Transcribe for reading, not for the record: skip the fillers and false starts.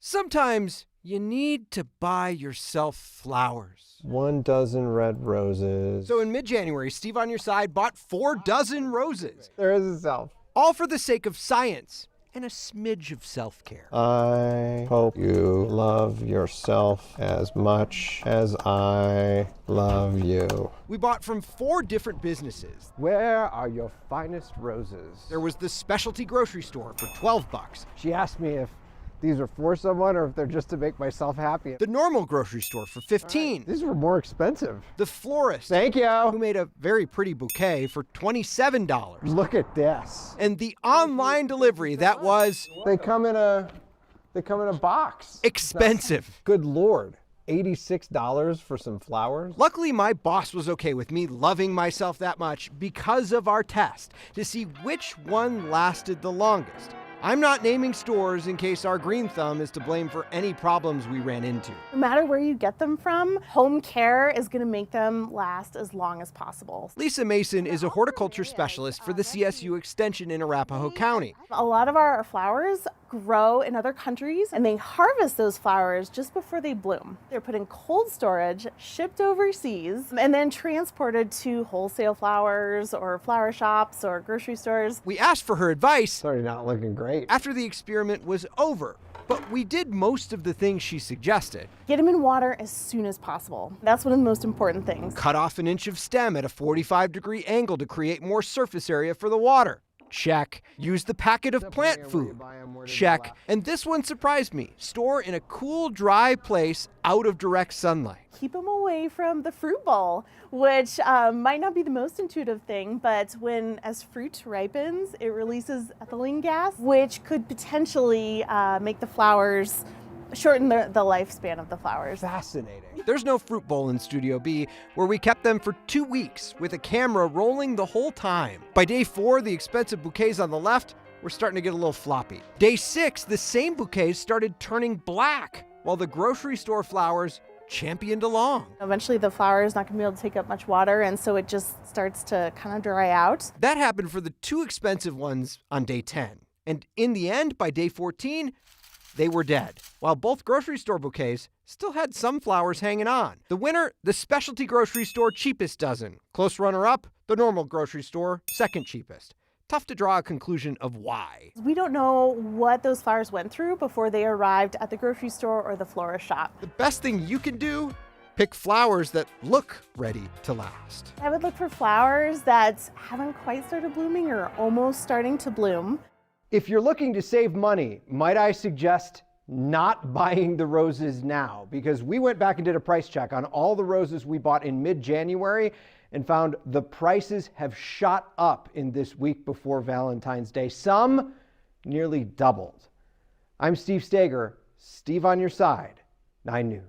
Sometimes you need to buy yourself flowers. 1 dozen red roses. So in mid-January, Steve on Your Side bought 4 dozen roses. There is a self. All for the sake of science and a smidge of self-care. I hope you love yourself as much as I love you. We bought from 4 different businesses. Where are your finest roses? There was the specialty grocery store for $12. She asked me if these are for someone or if they're just to make myself happy. The normal grocery store for $15. These were more expensive. The florist, Thank who you. made a very pretty bouquet, for $27. Look at this. And the online delivery that was They come in a box. expensive. Good Lord. $86 for some flowers? Luckily, my boss was okay with me loving myself that much because of our test to see which one lasted the longest. I'm not naming stores in case our green thumb is to blame for any problems we ran into. No matter where you get them from, home care is going to make them last as long as possible. Lisa Mason is a horticulture specialist for the CSU Extension in Arapahoe County. A lot of our flowers grow in other countries, and they harvest those flowers just before they bloom. They're put in cold storage, shipped overseas, and then transported to wholesale flowers or flower shops or grocery stores. We asked for her advice It's already not looking great. after the experiment was over, but we did most of the things she suggested. Get them in water as soon as possible. That's one of the most important things. Cut off an inch of stem at a 45-degree angle to create more surface area for the water. Check. Use the packet of plant food. Check. And this one surprised me. Store in a cool, dry place out of direct sunlight. Keep them away from the fruit bowl, which might not be the most intuitive thing, but as fruit ripens, it releases ethylene gas, which could potentially make the flowers shorten the lifespan of the flowers. Fascinating. There's no fruit bowl in Studio B, where we kept them for 2 weeks with a camera rolling the whole time. By day 4, the expensive bouquets on the left were starting to get a little floppy. Day 6, the same bouquets started turning black, while the grocery store flowers championed along. Eventually the flower is not going to be able to take up much water, and so it just starts to kind of dry out. That happened for the 2 expensive ones on day 10. And in the end, by day 14, they were dead, while both grocery store bouquets still had some flowers hanging on. The winner, the specialty grocery store cheapest dozen. Close runner-up, the normal grocery store second cheapest. Tough to draw a conclusion of why. We don't know what those flowers went through before they arrived at the grocery store or the florist shop. The best thing you can do, pick flowers that look ready to last. I would look for flowers that haven't quite started blooming or almost starting to bloom. If you're looking to save money, might I suggest not buying the roses now? Because we went back and did a price check on all the roses we bought in mid-January and found the prices have shot up in this week before Valentine's Day. Some nearly doubled. I'm Steve Stager, Steve on Your Side, 9 News.